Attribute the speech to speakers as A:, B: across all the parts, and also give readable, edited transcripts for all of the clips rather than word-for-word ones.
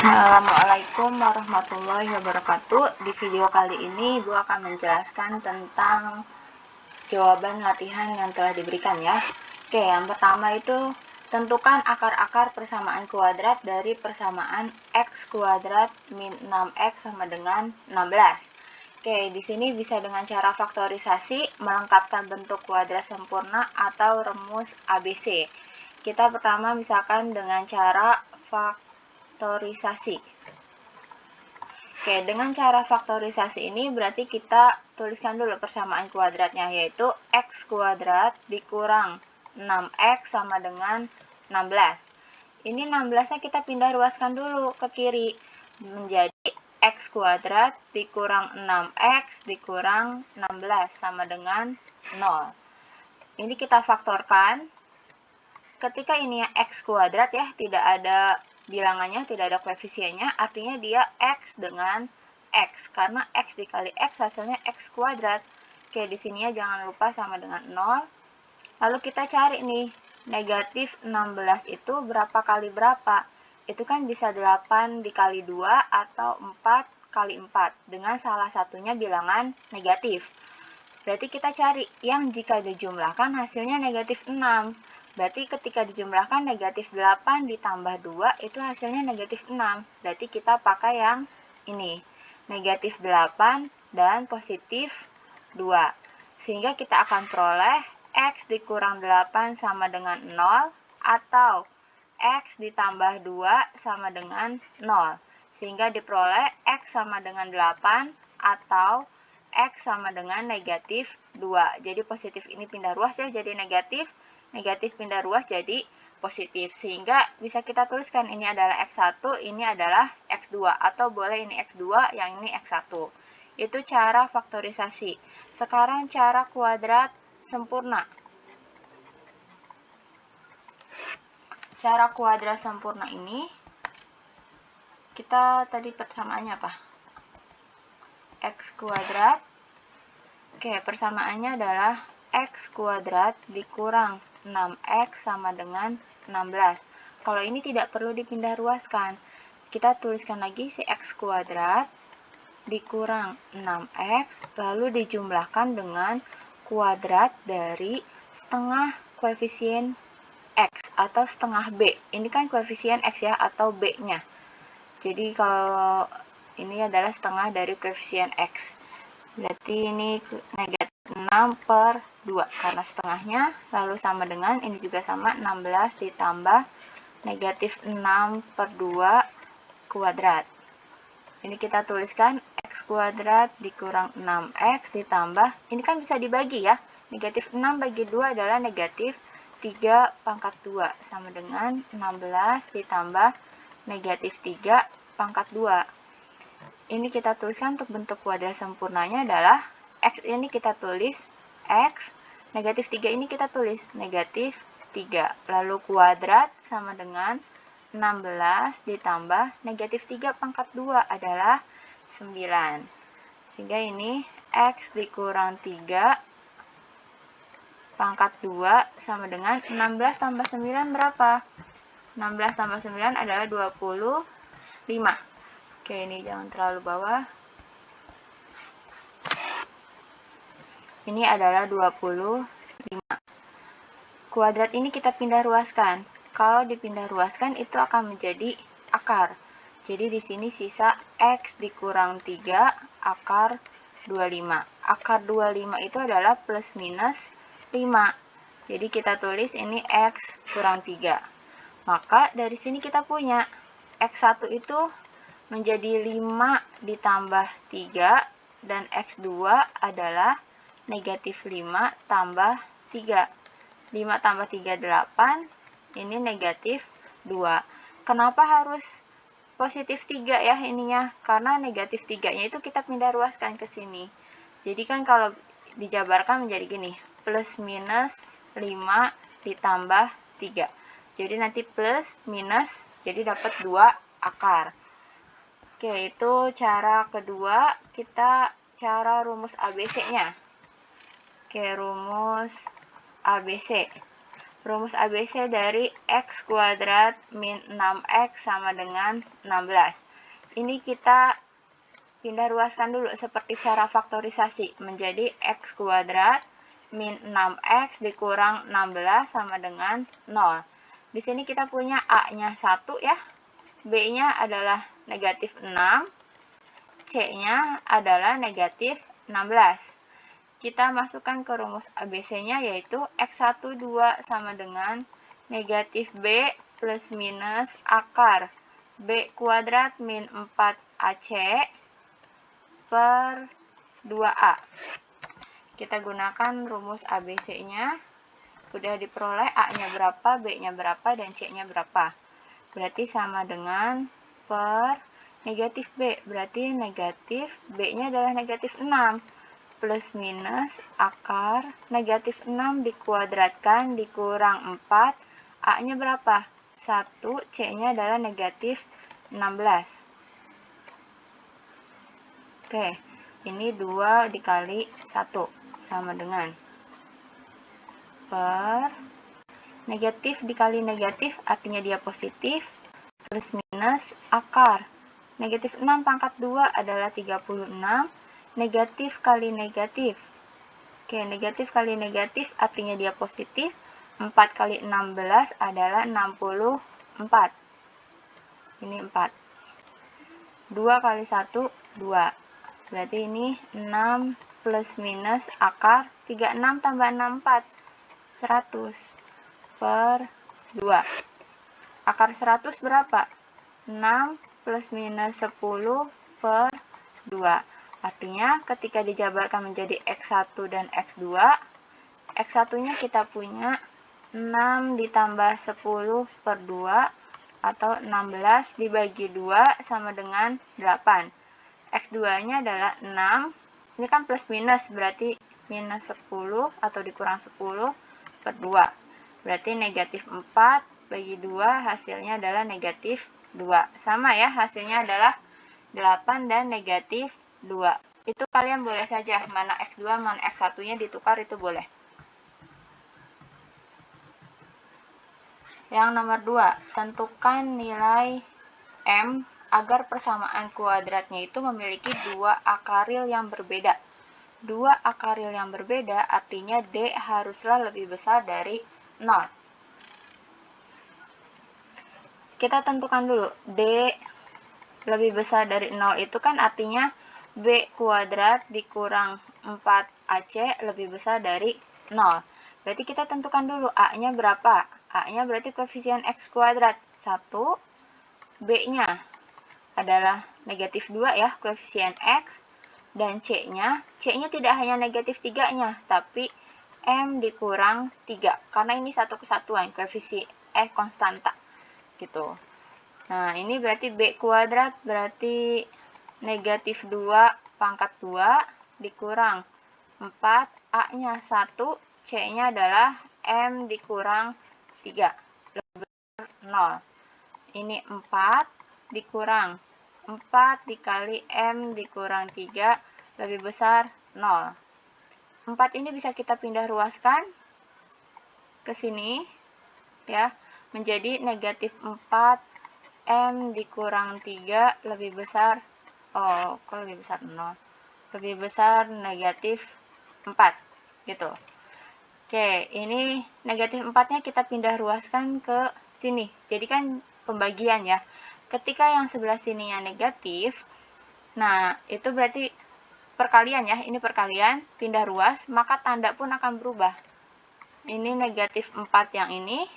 A: Assalamualaikum warahmatullahi wabarakatuh. Di video kali ini Ibu akan menjelaskan tentang jawaban latihan yang telah diberikan ya. Oke, yang pertama itu tentukan akar-akar persamaan kuadrat dari persamaan x kuadrat min 6x sama dengan 16. Oke, di sini bisa dengan cara faktorisasi, melengkapkan bentuk kuadrat sempurna atau rumus ABC. Kita pertama misalkan dengan cara faktorisasi. Oke, dengan cara faktorisasi ini berarti kita tuliskan dulu persamaan kuadratnya, yaitu x kuadrat dikurang 6x sama dengan 16. Ini 16-nya kita pindah ruaskan dulu ke kiri, menjadi x kuadrat dikurang 6x dikurang 16 sama dengan 0. Ini kita faktorkan. Ketika ini x kuadrat ya, tidak ada bilangannya, tidak ada koefisiennya, artinya dia x dengan x, karena x dikali x hasilnya x kuadrat. Oke, di sini ya jangan lupa sama dengan 0. Lalu kita cari nih, negatif 16 itu berapa kali berapa? Itu kan bisa 8 dikali 2 atau 4 kali 4, dengan salah satunya bilangan negatif. Berarti kita cari yang jika dijumlahkan hasilnya negatif 6. Berarti ketika dijumlahkan negatif 8 ditambah 2 itu hasilnya negatif 6. Berarti kita pakai yang ini, negatif 8 dan positif 2. Sehingga kita akan peroleh x dikurang 8 sama dengan 0 atau x ditambah 2 sama dengan 0. Sehingga diperoleh x sama dengan 8 atau x sama dengan negatif 2. Jadi positif ini pindah ruas ya jadi negatif. Negatif pindah ruas jadi positif, sehingga bisa kita tuliskan ini adalah x1, ini adalah x2, atau boleh ini x2, yang ini x1. Itu cara faktorisasi. Sekarang cara kuadrat sempurna. Cara kuadrat sempurna ini, kita tadi persamaannya apa? X kuadrat. Oke, persamaannya adalah x kuadrat dikurang 6x sama dengan 16. Kalau ini tidak perlu dipindah ruaskan. Kita tuliskan lagi si x kuadrat dikurang 6x, lalu dijumlahkan dengan kuadrat dari setengah koefisien x atau setengah b. Ini kan koefisien x ya, atau b-nya. Jadi kalau ini adalah setengah dari koefisien x. Berarti ini negatif 6 per 2 karena setengahnya, lalu sama dengan ini juga sama 16 ditambah negatif 6 per 2 kuadrat. Ini kita tuliskan x kuadrat dikurang 6x ditambah, ini kan bisa dibagi ya, negatif 6 bagi 2 adalah negatif 3 pangkat 2 sama dengan 16 ditambah negatif 3 pangkat 2. Ini kita tuliskan untuk bentuk kuadrat sempurnanya adalah x ini kita tulis x, negatif 3 ini kita tulis negatif 3. Lalu kuadrat sama dengan 16 ditambah negatif 3 pangkat 2 adalah 9. Sehingga ini x dikurang 3 pangkat 2 sama dengan 16 tambah 9 berapa? 16 tambah 9 adalah 25. Oke, ini jangan terlalu bawah. Ini adalah 25. Kuadrat ini kita pindah ruaskan. Kalau dipindah ruaskan itu akan menjadi akar. Jadi di sini sisa x dikurang 3 akar 25. Akar 25 itu adalah plus minus 5. Jadi kita tulis ini x kurang 3. Maka dari sini kita punya x1 itu menjadi 5 ditambah 3 dan x2 adalah negatif 5 tambah 3. 5 tambah 3, 8. Ini negatif 2. Kenapa harus positif 3 ya ininya? Karena negatif 3-nya itu kita pindah ruaskan ke sini. Jadi kan kalau dijabarkan menjadi gini. Plus minus 5 ditambah 3. Jadi nanti plus minus, jadi dapat 2 akar. Oke, itu cara kedua. Kita cara rumus ABC-nya. Oke, rumus ABC. rumus ABC dari X kuadrat min 6X sama dengan 16. Ini kita pindah ruaskan dulu seperti cara faktorisasi menjadi X kuadrat min 6X dikurang 16 sama dengan 0. Di sini kita punya A-nya 1 ya, B-nya adalah negatif 6, C-nya adalah negatif 16. Kita masukkan ke rumus ABC-nya yaitu X1 2 sama dengan negatif B plus minus akar B kuadrat min 4AC per 2A. Kita gunakan rumus ABC-nya. Udah diperoleh A-nya berapa, B-nya berapa, dan C-nya berapa. Berarti sama dengan per negatif B. Berarti negatif B-nya adalah negatif 6. Plus minus akar negatif 6 dikuadratkan dikurang 4. A-nya berapa? 1. C-nya adalah negatif 16. Oke, ini 2 dikali 1 sama dengan per negatif dikali negatif artinya dia positif plus minus akar negatif 6 pangkat 2 adalah 36. Negatif kali negatif. Oke, negatif kali negatif artinya dia positif. 4 kali 16 adalah 64. Ini 4. 2 kali 1, 2. Berarti ini 6 plus minus akar 36 tambah 64. 100 per 2. Akar 100 berapa? 6 plus minus 10 per 2. Artinya ketika dijabarkan menjadi X1 dan X2, X1-nya kita punya 6 ditambah 10 per 2 atau 16 dibagi 2 sama dengan 8. X2-nya adalah 6. Ini kan plus minus, berarti minus 10 atau dikurang 10 per 2. Berarti negatif 4 bagi 2 hasilnya adalah negatif 2. Sama ya, hasilnya adalah 8 dan negatif 2. Itu kalian boleh saja, mana X2, mana X1-nya ditukar itu boleh. Yang nomor 2, tentukan nilai M agar persamaan kuadratnya itu memiliki 2 akaril yang berbeda. 2 akaril yang berbeda artinya D haruslah lebih besar dari 0. Kita tentukan dulu, D lebih besar dari 0 itu kan artinya B kuadrat dikurang 4AC lebih besar dari 0. Berarti kita tentukan dulu A-nya berapa. A-nya berarti koefisien X kuadrat 1. B-nya adalah negatif 2 ya, koefisien X. Dan C-nya tidak hanya negatif 3-nya, tapi M dikurang 3. Karena ini satu kesatuan, koefisien konstanta. Gitu. Nah, ini berarti B kuadrat berarti negatif 2 pangkat 2 dikurang 4, A-nya 1, C-nya adalah M dikurang 3, lebih besar 0. Ini 4 dikurang 4 dikali M dikurang 3 lebih besar 0. 4 ini bisa kita pindah ruaskan ke sini ya, menjadi negatif 4 M dikurang 3 lebih besar, kok lebih besar 0? Lebih besar negatif 4, gitu. Oke, ini negatif 4-nya kita pindah ruaskan ke sini. Jadi kan pembagian ya. Ketika yang sebelah sininya negatif, nah itu berarti perkalian ya, ini perkalian, pindah ruas, maka tanda pun akan berubah. Ini negatif 4 yang ini,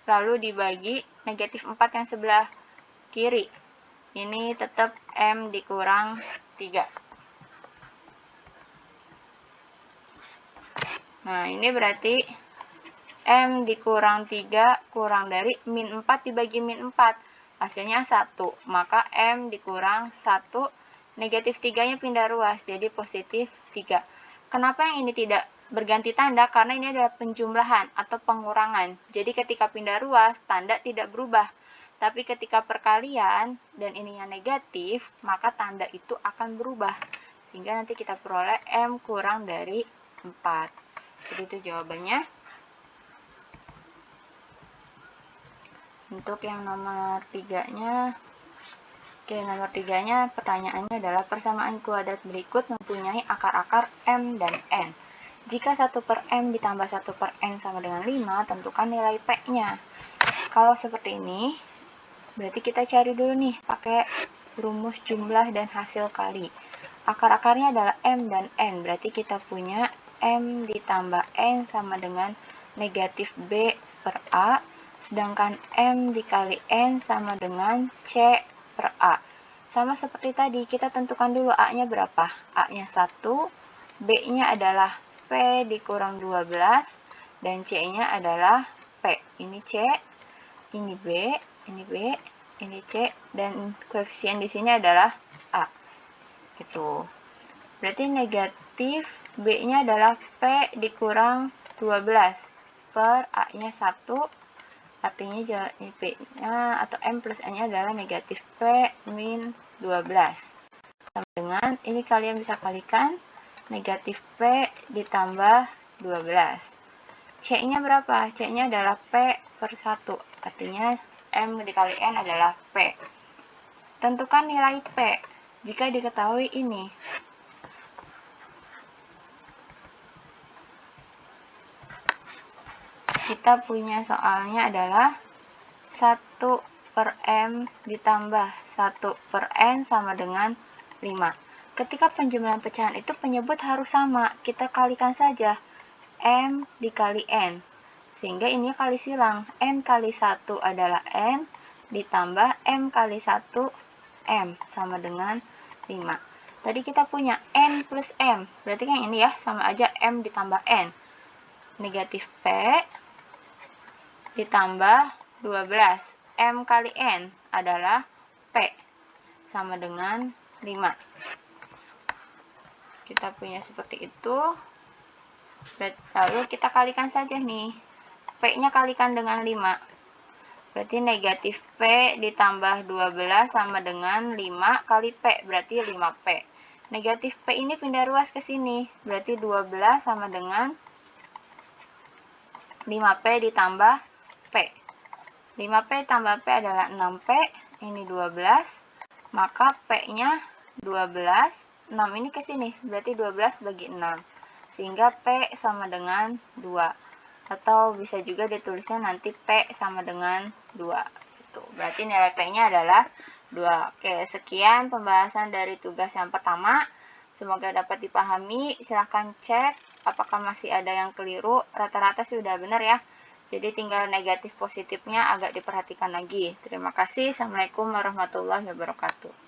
A: lalu dibagi negatif 4 yang sebelah kiri. Ini tetap M dikurang 3. Nah, ini berarti M dikurang 3 kurang dari min 4 dibagi min 4. Hasilnya 1. Maka M dikurang 1. Negatif 3-nya pindah ruas, jadi positif 3. Kenapa yang ini tidak berganti tanda? Karena ini adalah penjumlahan atau pengurangan. Jadi ketika pindah ruas, tanda tidak berubah. Tapi ketika perkalian dan ininya negatif, maka tanda itu akan berubah. Sehingga nanti kita peroleh M kurang dari 4. Jadi itu jawabannya. Untuk yang nomor 3-nya, nomor 3-nya pertanyaannya adalah persamaan kuadrat berikut mempunyai akar-akar M dan N. Jika 1/M ditambah 1/N sama dengan 5, tentukan nilai P-nya. Kalau seperti ini, berarti kita cari dulu nih, pakai rumus jumlah dan hasil kali. Akar-akarnya adalah M dan N, berarti kita punya M ditambah N sama dengan negatif B per A, sedangkan M dikali N sama dengan C per A. Sama seperti tadi, kita tentukan dulu A-nya berapa. A-nya 1, B-nya adalah P dikurang 12, dan C-nya adalah P. Ini C, ini B, ini B, ini C, dan koefisien di sini adalah A. Gitu. Berarti negatif B-nya adalah P dikurang 12 per A-nya 1, artinya P-nya atau M plus N-nya adalah negatif P min 12. Sama dengan, ini kalian bisa kalikan, negatif P ditambah 12. C-nya berapa? C-nya adalah P per 1, artinya M dikali N adalah P. Tentukan nilai P jika diketahui ini. Kita punya soalnya adalah 1/M ditambah 1/N sama dengan 5. Ketika penjumlahan pecahan itu penyebut harus sama, kita kalikan saja M dikali N. Sehingga ini kali silang, N kali 1 adalah N, ditambah M kali 1 M sama dengan 5. Tadi kita punya N plus M, berarti yang ini ya, sama aja M ditambah N. Negatif P ditambah 12. M kali N adalah P, sama dengan 5. Kita punya seperti itu. Lalu kita kalikan saja nih. P-nya kalikan dengan 5. Berarti negatif P ditambah 12 sama dengan 5 kali P, berarti 5P. Negatif P ini pindah ruas ke sini, berarti 12 sama dengan 5P ditambah P. 5P tambah P adalah 6P, ini 12, maka P-nya 12, 6 ini ke sini, berarti 12 bagi 6, sehingga P sama dengan 2. Atau bisa juga ditulisnya nanti P sama dengan 2. Gitu. Berarti nilai P-nya adalah 2. Oke, sekian pembahasan dari tugas yang pertama. Semoga dapat dipahami. Silahkan cek apakah masih ada yang keliru. Rata-rata sudah benar ya. Jadi tinggal negatif positifnya agak diperhatikan lagi. Terima kasih. Assalamualaikum warahmatullahi wabarakatuh.